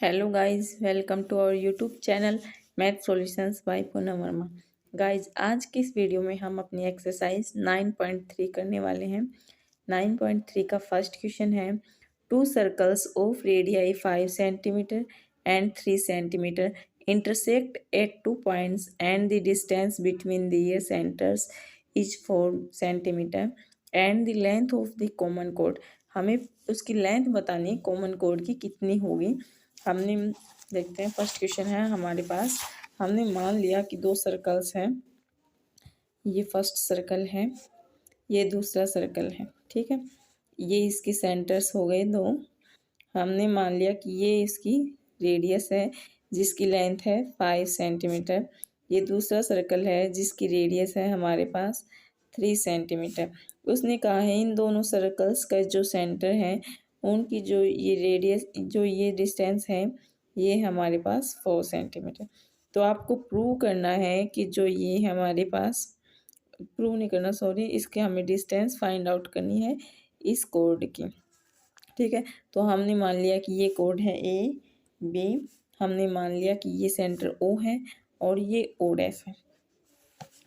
Hello guys, welcome to our YouTube channel math solutions by Poonam Verma. Guys, आज की इस video में हम अपनी एक्सरसाइज 9.3 करने वाले हैं। 9.3 का फर्स्ट क्वेश्चन है, two circles of radii 5 centimetre and 3 centimetre intersect at 2 points and the distance between their centres is 4 centimetre and the length of the common कोड। हमें उसकी लेंथ बतानी, कॉमन कोड की कितनी होगी। हमने देखते हैं, फर्स्ट क्वेश्चन है हमारे पास। हमने मान लिया कि दो सर्कल्स हैं, ये फर्स्ट सर्कल है, ये दूसरा सर्कल है, ठीक है। ये इसकी सेंटर्स हो गए दो। हमने मान लिया कि ये इसकी रेडियस है जिसकी लेंथ है 5 सेंटीमीटर। ये दूसरा सर्कल है जिसकी रेडियस है हमारे पास 3 सेंटीमीटर। उसने कहा है इन दोनों सर्कल्स का जो सेंटर है उनकी जो ये रेडियस, जो ये डिस्टेंस है, ये हमारे पास 4 सेंटीमीटर। तो आपको प्रूव करना है कि जो ये हमारे पास, प्रूव नहीं करना सॉरी, इसके हमें डिस्टेंस फाइंड आउट करनी है इस कोड की, ठीक है। तो हमने मान लिया कि ये कोड है ए बी, हमने मान लिया कि ये सेंटर ओ है और ये ओ डैश है,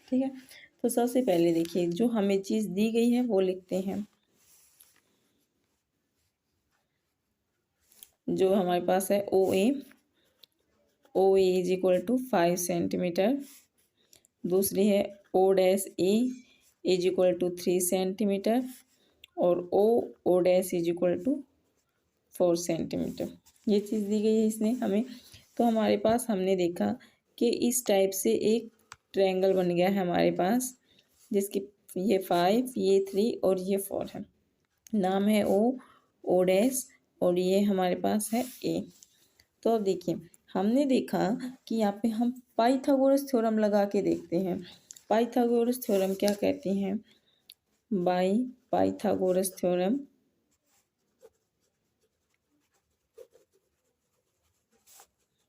ठीक है। तो सबसे पहले देखिए, जो हमें चीज़ दी गई है वो लिखते हैं। जो हमारे पास है O A is equal to 5 centimetre. दूसरी है O dash A is equal to 3 centimetre और O dash is equal to 4 centimetre. ये चीज़ दी गई है इसने हमें। तो हमारे पास हमने देखा कि इस टाइप से एक ट्रायंगल बन गया है हमारे पास, जिसकी ये 5, ये 3 और ये 4 है। नाम है ओ डैश और ये हमारे पास है ए। तो अब देखिए, हमने देखा कि यहाँ पे हम पाइथागोरस थ्योरम लगा के देखते हैं। पाइथागोरस थ्योरम क्या कहती हैं? बाय पाइथागोरस थ्योरम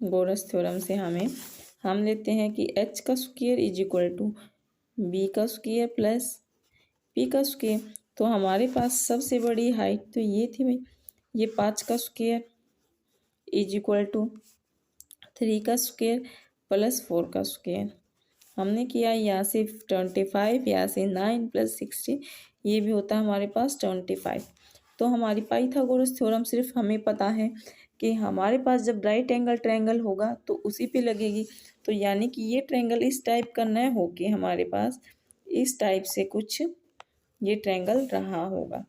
गोरस थ्योरम से हम लेते हैं कि एच का square is equal to B का स्क्वायर प्लस पी का स्क्वायर। तो हमारे पास सबसे बड़ी हाइट तो ये थी भाई, ये 5 का स्क्वायर इज इक्वल टू 3 का स्क्वायर प्लस 4 का स्क्वायर। हमने किया यहाँ से 25, यहाँ से 9 प्लस 16, ये भी होता है हमारे पास 25। तो हमारी पाइथागोरस थ्योरम सिर्फ हमें पता है कि हमारे पास जब राइट एंगल ट्रायंगल होगा तो उसी पे लगेगी। तो यानी कि ये ट्रायंगल इस टाइप का न हो के हमारे पास इस टाइप से कुछ ये ट्रायंगल रहा होगा।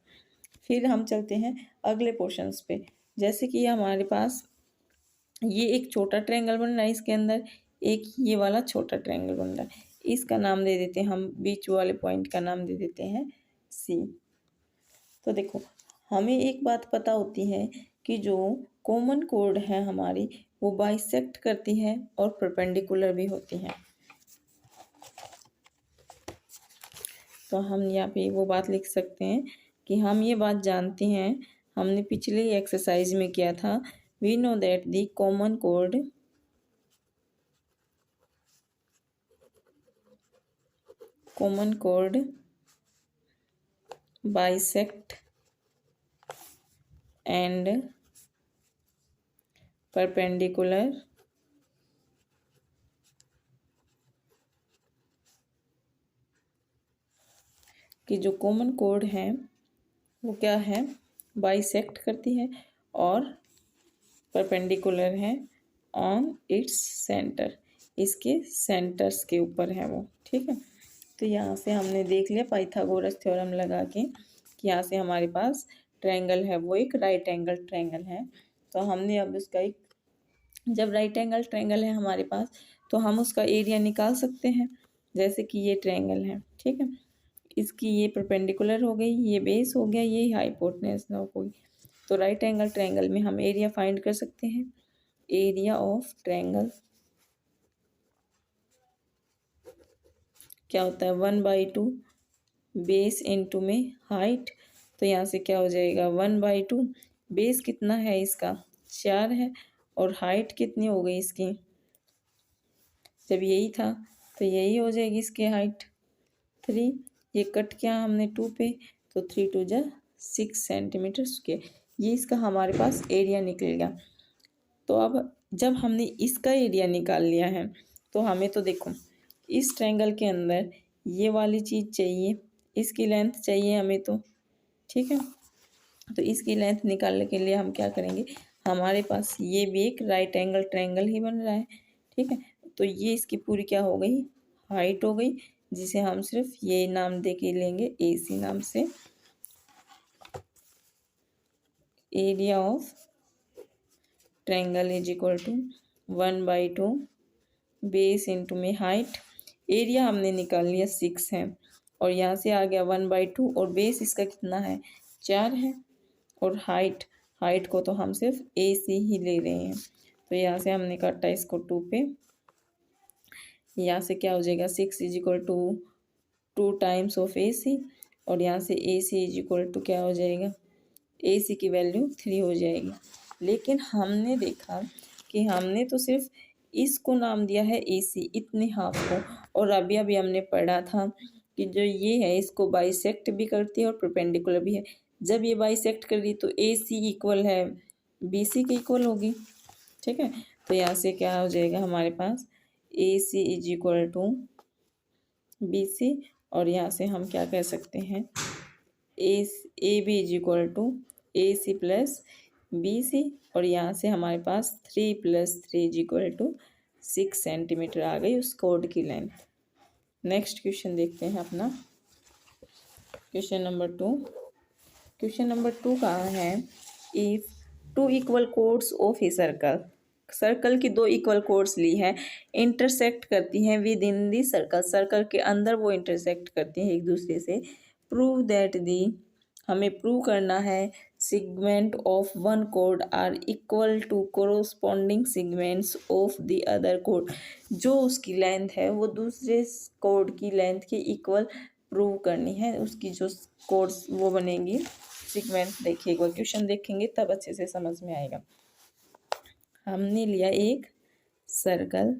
फिर हम चलते हैं अगले पोर्शंस पे। जैसे कि हमारे पास ये एक छोटा ट्रायंगल बन रहा है, इसके अंदर एक ये वाला छोटा ट्रायंगल बन रहा है। इसका नाम दे देते हैं हम, बीच वाले पॉइंट का नाम दे देते हैं सी। तो देखो, हमें एक बात पता होती है कि जो कॉमन कोड है हमारी, वो बाइसेक्ट करती है और परपेंडिकुलर भी होती है। तो हम यहाँ पे वो बात लिख सकते हैं कि हम ये बात जानते हैं, हमने पिछले एक्सरसाइज में किया था। We know that the common कोड bisect and perpendicular कि जो कॉमन कोड है वो क्या है, बाइसेक्ट करती है और परपेंडिकुलर है ऑन इट्स सेंटर, इसके सेंटर्स के ऊपर है वो, ठीक है। तो यहाँ से हमने देख लिया पाइथागोरस थ्योरम लगा के कि यहाँ से हमारे पास ट्रायंगल है वो एक राइट एंगल ट्रायंगल है। तो हमने अब उसका एक, जब राइट एंगल ट्रायंगल है हमारे पास तो हम उसका एरिया निकाल सकते हैं। जैसे कि ये ट्रायंगल है, ठीक है, इसकी ये परपेंडिकुलर हो गई, ये बेस हो गया, ये हाइपोटेनस हो गई। तो राइट एंगल ट्रायंगल में हम एरिया फाइंड कर सकते हैं। एरिया ऑफ ट्रायंगल क्या होता है, 1/2 बेस इंटू में हाइट। तो यहाँ से क्या हो जाएगा, 1/2, बेस कितना है इसका 4 है और हाइट कितनी हो गई इसकी, जब यही था तो यही हो जाएगी इसकी हाइट 3। ये कट किया हमने 2 पे, तो 3 2 जा 6 सेंटीमीटर स्क्वायर, ये इसका हमारे पास एरिया निकल गया। तो अब जब हमने इसका एरिया निकाल लिया है तो हमें तो देखो इस ट्रायंगल के अंदर ये वाली चीज़ चाहिए, इसकी लेंथ चाहिए हमें तो, ठीक है। तो इसकी लेंथ निकालने के लिए हम क्या करेंगे, हमारे पास ये भी एक राइट एंगल ट्रायंगल ही बन रहा है, ठीक है। तो ये इसकी पूरी क्या हो गई, हाइट हो गई, जिसे हम सिर्फ ये नाम दे के लेंगे AC नाम से। Area of triangle is equal to 1/2 base into में हाइट। एरिया हमने निकाल लिया 6 है और यहाँ से आ गया 1/2 और बेस इसका कितना है 4 है और हाइट को तो हम सिर्फ AC ही ले रहे हैं। तो यहाँ से हमने काटा इसको 2 पे, यहाँ से क्या हो जाएगा 6 is equal to 2 times of AC और यहाँ से AC इज इक्वल टू क्या हो जाएगा, AC की वैल्यू 3 हो जाएगी। लेकिन हमने देखा कि हमने तो सिर्फ इसको नाम दिया है AC, इतने हाफ को, और अभी अभी हमने पढ़ा था कि जो ये है इसको बाइसेक्ट भी करती है और परपेंडिकुलर भी है। जब ये बाइसेक्ट कर रही तो AC इक्वल है BC के इक्वल होगी, ठीक है। तो यहाँ से क्या हो जाएगा हमारे पास AC is equal to BC और यहाँ से हम क्या कह सकते हैं AB is equal to AC plus BC और यहाँ से हमारे पास 3 + 3 इज इक्वल टू 6 सेंटीमीटर आ गई उस कोड की लेंथ। नेक्स्ट क्वेश्चन देखते हैं अपना, क्वेश्चन नंबर 2। क्वेश्चन नंबर 2 कहाँ है, if 2 equal codes of a circle, circle की 2 इक्वल कोड्स ली है, इंटरसेक्ट करती हैं with in the circle, circle के अंदर वो इंटरसेक्ट करती हैं एक दूसरे से। प्रूव दैट दी, हमें प्रूव करना है segment of one code are equal to corresponding segments of the other code, जो उसकी लेंथ है वो दूसरे कोड की लेंथ के इक्वल प्रूव करनी है, उसकी जो कोड्स वो बनेगी सेगमेंट। देखिए एक बार क्वेश्चन देखेंगे तब अच्छे से समझ में आएगा। हमने लिया एक सर्कल,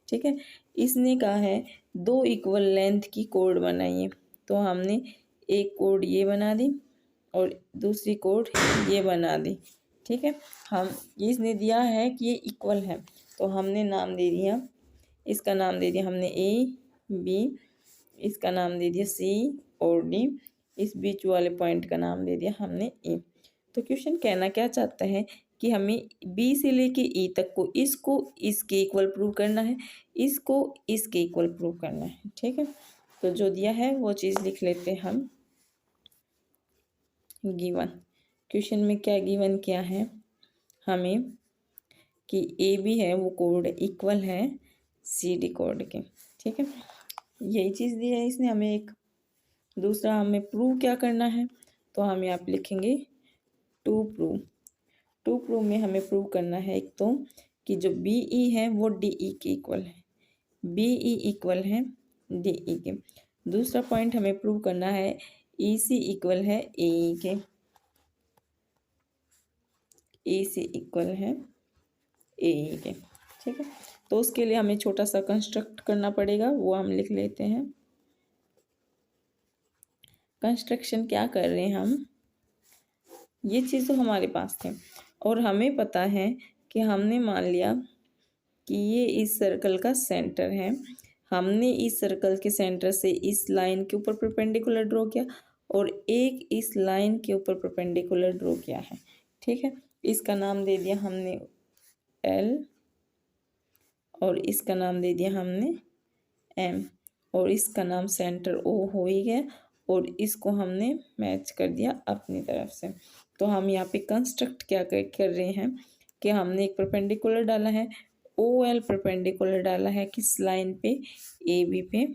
ठीक है, इसने कहा है 2 इक्वल लेंथ की कोड बनाइए, तो हमने एक कोड ये बना दी और दूसरी कोड ये बना दी, ठीक है। हम इसने दिया है कि ये इक्वल है तो हमने नाम दे दिया, इसका नाम दे दिया हमने AB, इसका नाम दे दिया C और D, इस बीच वाले पॉइंट का नाम दे दिया हमने E। तो क्वेश्चन कहना क्या चाहता है कि हमें B से लेके E तक को इसको इसके इक्वल प्रूव करना है, इसको इसके इक्वल प्रूव करना है, ठीक है। तो जो दिया है वो चीज़ लिख लेते हैं हम। गिवन क्वेश्चन में क्या गिवन क्या है हमें कि AB है वो कोड इक्वल है CD कोड के, ठीक है। यही चीज़ दी है इसने हमें। एक दूसरा हमें प्रूव क्या करना है, तो हम यहाँ पे लिखेंगे टू प्रूव में हमें प्रूव करना है एक तो कि जो BE है वो DE के इक्वल है, BE इक्वल है DE के। दूसरा पॉइंट हमें प्रूव करना है EC इक्वल है AE के, EC इक्वल है AE के, ठीक है। तो उसके लिए हमें छोटा सा कंस्ट्रक्ट करना पड़ेगा, वो हम लिख लेते हैं। कंस्ट्रक्शन क्या कर रहे हैं हम, ये चीज़ तो हमारे पास थे और हमें पता है कि हमने मान लिया कि ये इस सर्कल का सेंटर है, हमने इस सर्कल के सेंटर से इस लाइन के ऊपर परपेंडिकुलर ड्रॉ किया और एक इस लाइन के ऊपर परपेंडिकुलर ड्रॉ किया है, ठीक है। इसका नाम दे दिया हमने L और इसका नाम दे दिया हमने M और इसका नाम सेंटर O हो ही गया और इसको हमने मैच कर दिया अपनी तरफ से। तो हम यहाँ पे कंस्ट्रक्ट क्या कर रहे हैं कि हमने एक परपेंडिकुलर डाला है, OL परपेंडिकुलर डाला है किस लाइन पे, AB पे।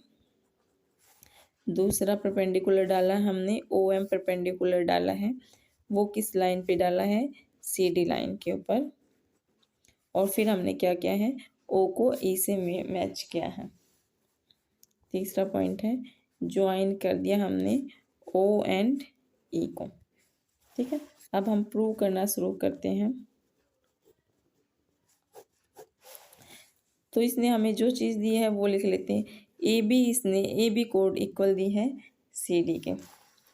दूसरा परपेंडिकुलर डाला हमने OM परपेंडिकुलर डाला है, वो किस लाइन पे डाला है, CD लाइन के ऊपर। और फिर हमने क्या किया है, O को E से मैच किया है। तीसरा पॉइंट है ज्वाइन कर दिया हमने O एंड E को, ठीक है। अब हम प्रूव करना शुरू करते हैं। तो इसने हमें जो चीज़ दी है वो लिख लेते हैं। इसने AB कोड इक्वल दी है CD के,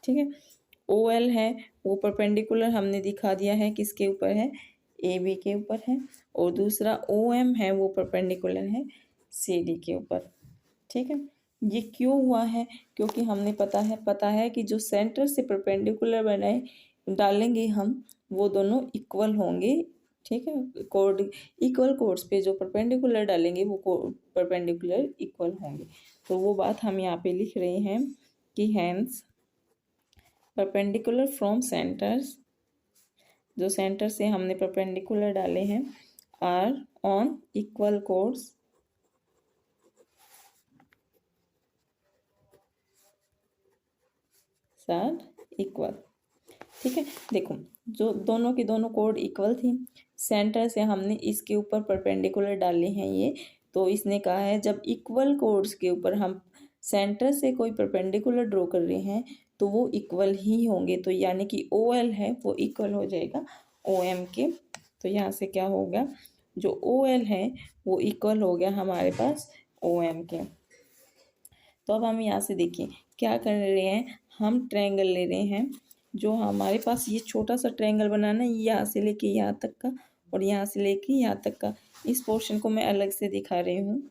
ठीक है। OL है वो परपेंडिकुलर हमने दिखा दिया है किसके ऊपर है, ए बी के ऊपर है, और दूसरा ओ एम है वो परपेंडिकुलर है सी डी के ऊपर। ठीक है, ये क्यों हुआ है? क्योंकि हमने पता है कि जो सेंटर से परपेंडिकुलर बनाए डालेंगे हम, वो दोनों इक्वल होंगे। ठीक है, कोड इक्वल कोड्स पे जो परपेंडिकुलर डालेंगे वो परपेंडिकुलर इक्वल होंगे। तो वो बात हम यहाँ पे लिख रहे हैं कि हैंस परपेंडिकुलर फ्रॉम सेंटर्स, जो सेंटर से हमने परपेंडिकुलर डाले हैं, are on equal chords are equal. ठीक है, देखो जो दोनों की दोनों कोड इक्वल थी, सेंटर से हमने इसके ऊपर परपेंडिकुलर डाले हैं ये, तो इसने कहा है जब इक्वल कोड्स के ऊपर हम सेंटर से कोई परपेंडिकुलर ड्रॉ कर रहे हैं तो वो इक्वल ही होंगे। तो यानी कि ओ एल है वो इक्वल हो जाएगा ओ एम के। तो यहाँ से क्या हो गया, जो ओ एल है वो इक्वल हो गया हमारे पास ओ एम के। तो अब हम यहाँ से देखिए क्या कर रहे हैं, हम ट्रायंगल ले रहे हैं। जो हमारे पास ये छोटा सा ट्रायंगल बनाना है, यहाँ से लेके यहाँ तक का और यहाँ से लेके यहाँ तक का, इस पोर्शन को मैं अलग से दिखा रही हूँ।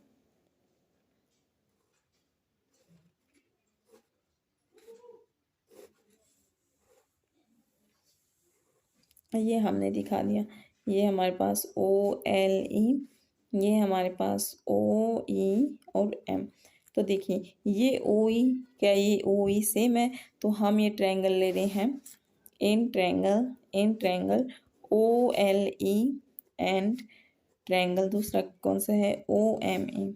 ये हमने दिखा दिया, ये हमारे पास ओ एल ई, ये हमारे पास ओ ई और एम। तो देखिए ये ओ ई, क्या ये ओ ई सेम है? तो हम ये ट्रायंगल ले रहे हैं, in triangle O L E and triangle दूसरा कौन सा है, O M E,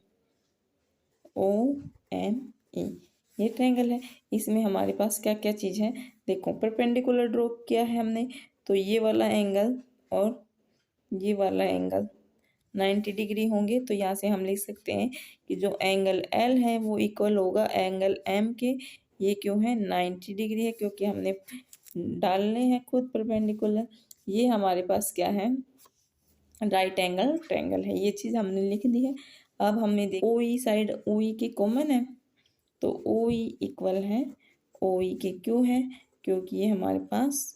O M E, ये ट्रायंगल है। इसमें हमारे पास क्या क्या चीज़ है, देखो परपेंडिकुलर ड्रॉ किया है हमने, तो ये वाला एंगल और ये वाला एंगल 90 डिग्री होंगे। तो यहाँ से हम लिख सकते हैं कि जो एंगल एल है वो इक्वल होगा एंगल एम के। ये क्यों है 90 डिग्री है, क्योंकि हमने डालने हैं खुद परपेंडिकुलर। ये हमारे पास क्या है, राइट एंगल ट्रायंगल है। ये चीज़ हमने लिख दी है। अब हमने देख ओ ई साइड ओ ई के कॉमन है, तो ओ ई इक्वल है ओ ई के। क्यों है? क्योंकि ये हमारे पास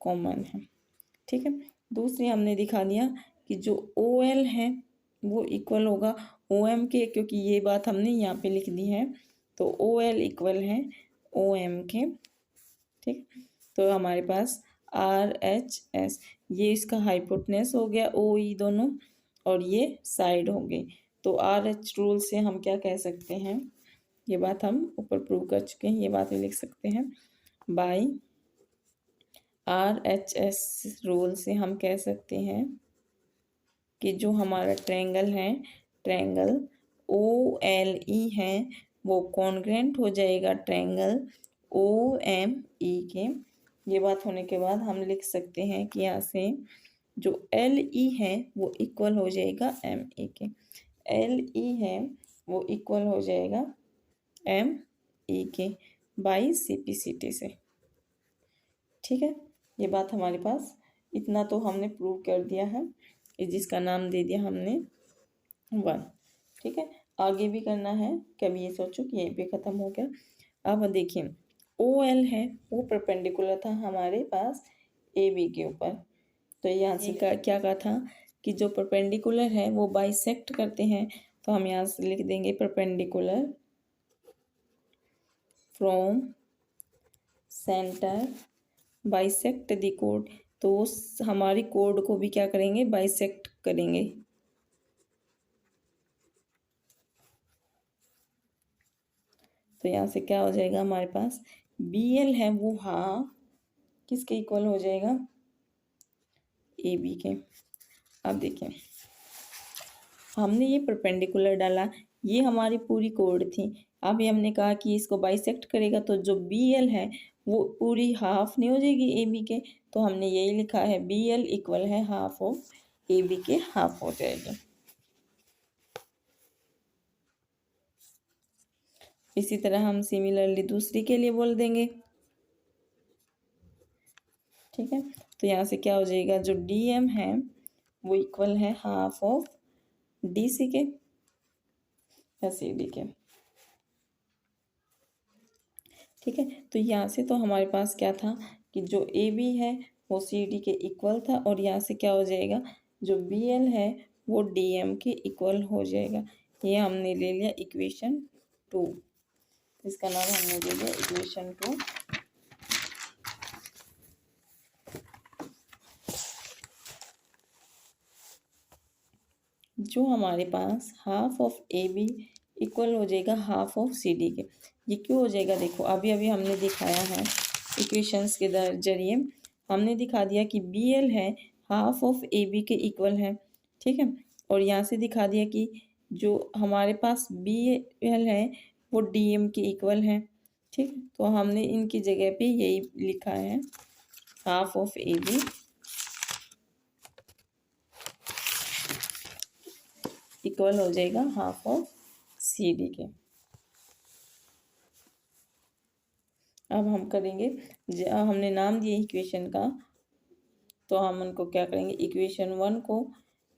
कॉमन है। ठीक है, दूसरी हमने दिखा दिया कि जो ओ एल है वो इक्वल होगा ओ एम के, क्योंकि ये बात हमने यहाँ पे लिख दी है। तो ओ एल इक्वल है ओ एम के। ठीक, तो हमारे पास आर एच एस, ये इसका हाइपोटेनस हो गया ओ ई दोनों, और ये साइड हो गई। तो आर एच रूल से हम क्या कह सकते हैं, ये बात हम ऊपर प्रूव कर चुके हैं, ये बात भी लिख सकते हैं। By R H S rule से हम कह सकते हैं कि जो हमारा ट्रायंगल है, ट्रायंगल ओ एल ई है, वो कॉन्ग्रेंट हो जाएगा ट्रायंगल ओ एम ई के। ये बात होने के बाद हम लिख सकते हैं कि यहाँ से जो एल ई है वो इक्वल हो जाएगा एम ई के। एल ई है वो इक्वल हो जाएगा एम ई के by C P C T से। ठीक है, ये बात हमारे पास, इतना तो हमने प्रूव कर दिया है, जिसका नाम दे दिया हमने 1। ठीक है, आगे भी करना है। कभी ये सोचो कि यहीं पे ख़त्म हो गया। अब देखिए ओ एल है वो परपेंडिकुलर था हमारे पास ए बी के ऊपर। तो यहाँ से क्या कहा था कि जो परपेंडिकुलर है वो बाइसेक्ट करते हैं। तो हम यहाँ से लिख देंगे perpendicular from centre bisect the code. तो हमारी कोड को भी क्या करेंगे, बाइसेक्ट करेंगे। तो यहाँ से क्या हो जाएगा हमारे पास, बी एल है वो हाफ किसके इक्वल हो जाएगा, ए बी के। अब देखें हमने ये परपेंडिकुलर डाला, ये हमारी पूरी कोड थी। अब ये हमने कहा कि इसको बाइसेक्ट करेगा, तो जो बी एल है वो पूरी हाफ नहीं हो जाएगी ए बी के। तो हमने यही लिखा है बी एल इक्वल है हाफ ऑफ ए बी के, हाफ हो जाएगी। इसी तरह हम सिमिलरली दूसरी के लिए बोल देंगे। ठीक है, तो यहाँ से क्या हो जाएगा, जो डी एम है वो इक्वल है हाफ ऑफ डी सी के या सी डी के। ठीक है, तो यहाँ से तो हमारे पास क्या था कि जो ए बी है वो सी डी के इक्वल था, और यहाँ से क्या हो जाएगा, जो बी एल है वो डी एम के इक्वल हो जाएगा। ये हमने ले लिया इक्वेशन 2, इसका नाम हमने दे दिया इक्वेशन 2। जो हमारे पास half of A B equal हो जाएगा हाफ ऑफ सी डी के। ये क्यों हो जाएगा, देखो अभी अभी हमने दिखाया है इक्वेशंस के जरिए हमने दिखा दिया कि बी एल है हाफ ऑफ ए बी के इक्वल है, ठीक है। और यहाँ से दिखा दिया कि जो हमारे पास बी एल है वो डी एम के इक्वल है, ठीक। तो हमने इनकी जगह पे यही लिखा है, half of A B equal हो जाएगा हाफ ऑफ सी डी के। अब हम करेंगे, हमने नाम दिया इक्वेशन का, तो हम उनको क्या करेंगे, इक्वेशन 1 को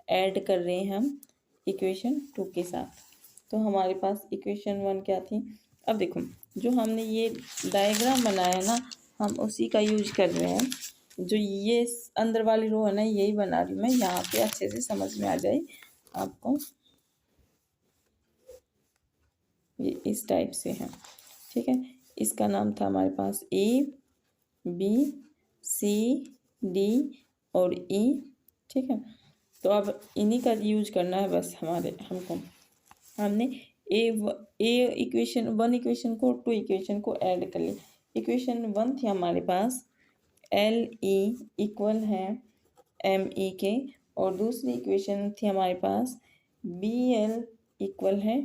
ऐड कर रहे हैं हम इक्वेशन 2 के साथ। तो हमारे पास इक्वेशन 1 क्या थी, अब देखो जो हमने ये डायग्राम बनाया ना हम उसी का यूज कर रहे हैं। जो ये अंदर वाली रो है ना यही बना रही हूँ मैं, यहाँ पे अच्छे से समझ में आ जाए आपको। ये इस टाइप से है, ठीक है। इसका नाम था हमारे पास ए बी सी डी और ई, ठीक है। तो अब इन्हीं का यूज करना है बस हमको। हमने ए इक्वेशन 1 इक्वेशन को 2 इक्वेशन को ऐड कर लिया। इक्वेशन 1 थी हमारे पास एल ई इक्वल है एम ई के, और दूसरी इक्वेशन थी हमारे पास बी एल इक्वल है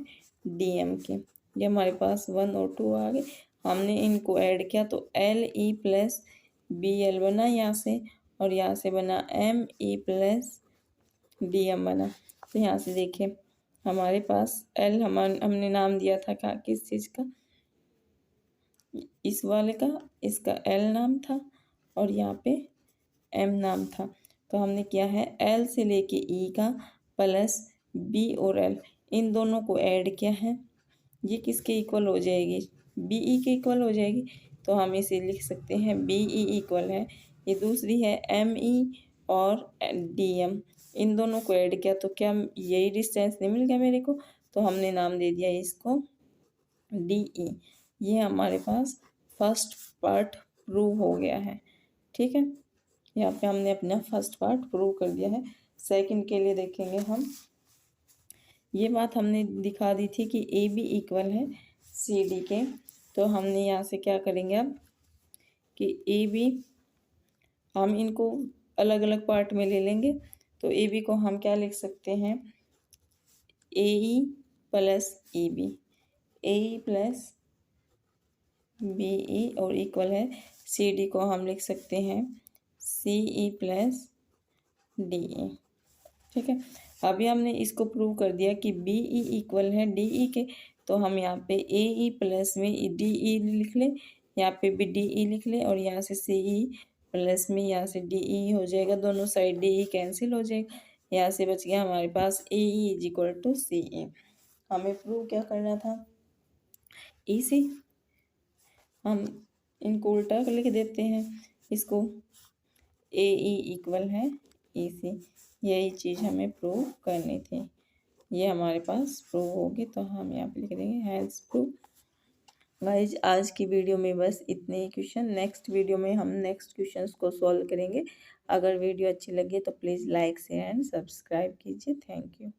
डी एम के। ये हमारे पास 1 और 2 आ गए, हमने इनको ऐड किया तो L E plus B L बना यहाँ से, और यहाँ से बना M E plus D M बना। तो यहाँ से देखिए हमारे पास एल हमने नाम दिया था क्या, किस चीज़ का, इस वाले का, इसका एल नाम था और यहाँ पे एम नाम था। तो हमने किया है एल से लेके ई का प्लस बी और एल, इन दोनों को ऐड किया है। ये किसके इक्वल हो जाएगी, बी ई के इक्वल हो जाएगी। तो हम इसे लिख सकते हैं बी ई इक्वल है, ये दूसरी है एम ई और डी एम, इन दोनों को ऐड किया तो क्या यही डिस्टेंस नहीं मिल गया मेरे को, तो हमने नाम दे दिया इसको डी ई। ये हमारे पास फर्स्ट पार्ट प्रूव हो गया है, ठीक है। यहाँ पे हमने अपना फर्स्ट पार्ट प्रूव कर दिया है। सेकंड के लिए देखेंगे हम, ये बात हमने दिखा दी थी कि ए बी इक्वल है सी डी के। तो हमने यहाँ से क्या करेंगे अब कि ए बी हम इनको अलग अलग पार्ट में ले लेंगे। तो ए बी को हम क्या लिख सकते हैं, ए ई प्लस ई बी, ए ई प्लस बी ई, और इक्वल है सी डी को हम लिख सकते हैं सी ई प्लस डी ई, ठीक है। अभी हमने इसको प्रूव कर दिया कि बी ई इक्वल है डी ई के, तो हम यहाँ पे ए ई प्लस में डी ई लिख लें, यहाँ पे भी डी ई लिख लें, और यहाँ से सी ई प्लस में यहाँ से डी ई हो जाएगा, दोनों साइड डी ई कैंसिल हो जाएगा। यहाँ से बच गया हमारे पास ए ई इज इक्वल टू सी ई। हमें प्रूव क्या करना था, ई सी, हम इनको उल्टा लिख देते हैं, इसको ए ई इक्वल है ई सी, यही चीज़ हमें प्रूव करनी थी। ये हमारे पास प्रूव होगी तो हम यहाँ पे लिख देंगे हैज़ प्रूव। गाइज आज की वीडियो में बस इतने ही क्वेश्चन, नेक्स्ट वीडियो में हम नेक्स्ट क्वेश्चंस को सॉल्व करेंगे। अगर वीडियो अच्छी लगी तो please like share and subscribe कीजिए। Thank you.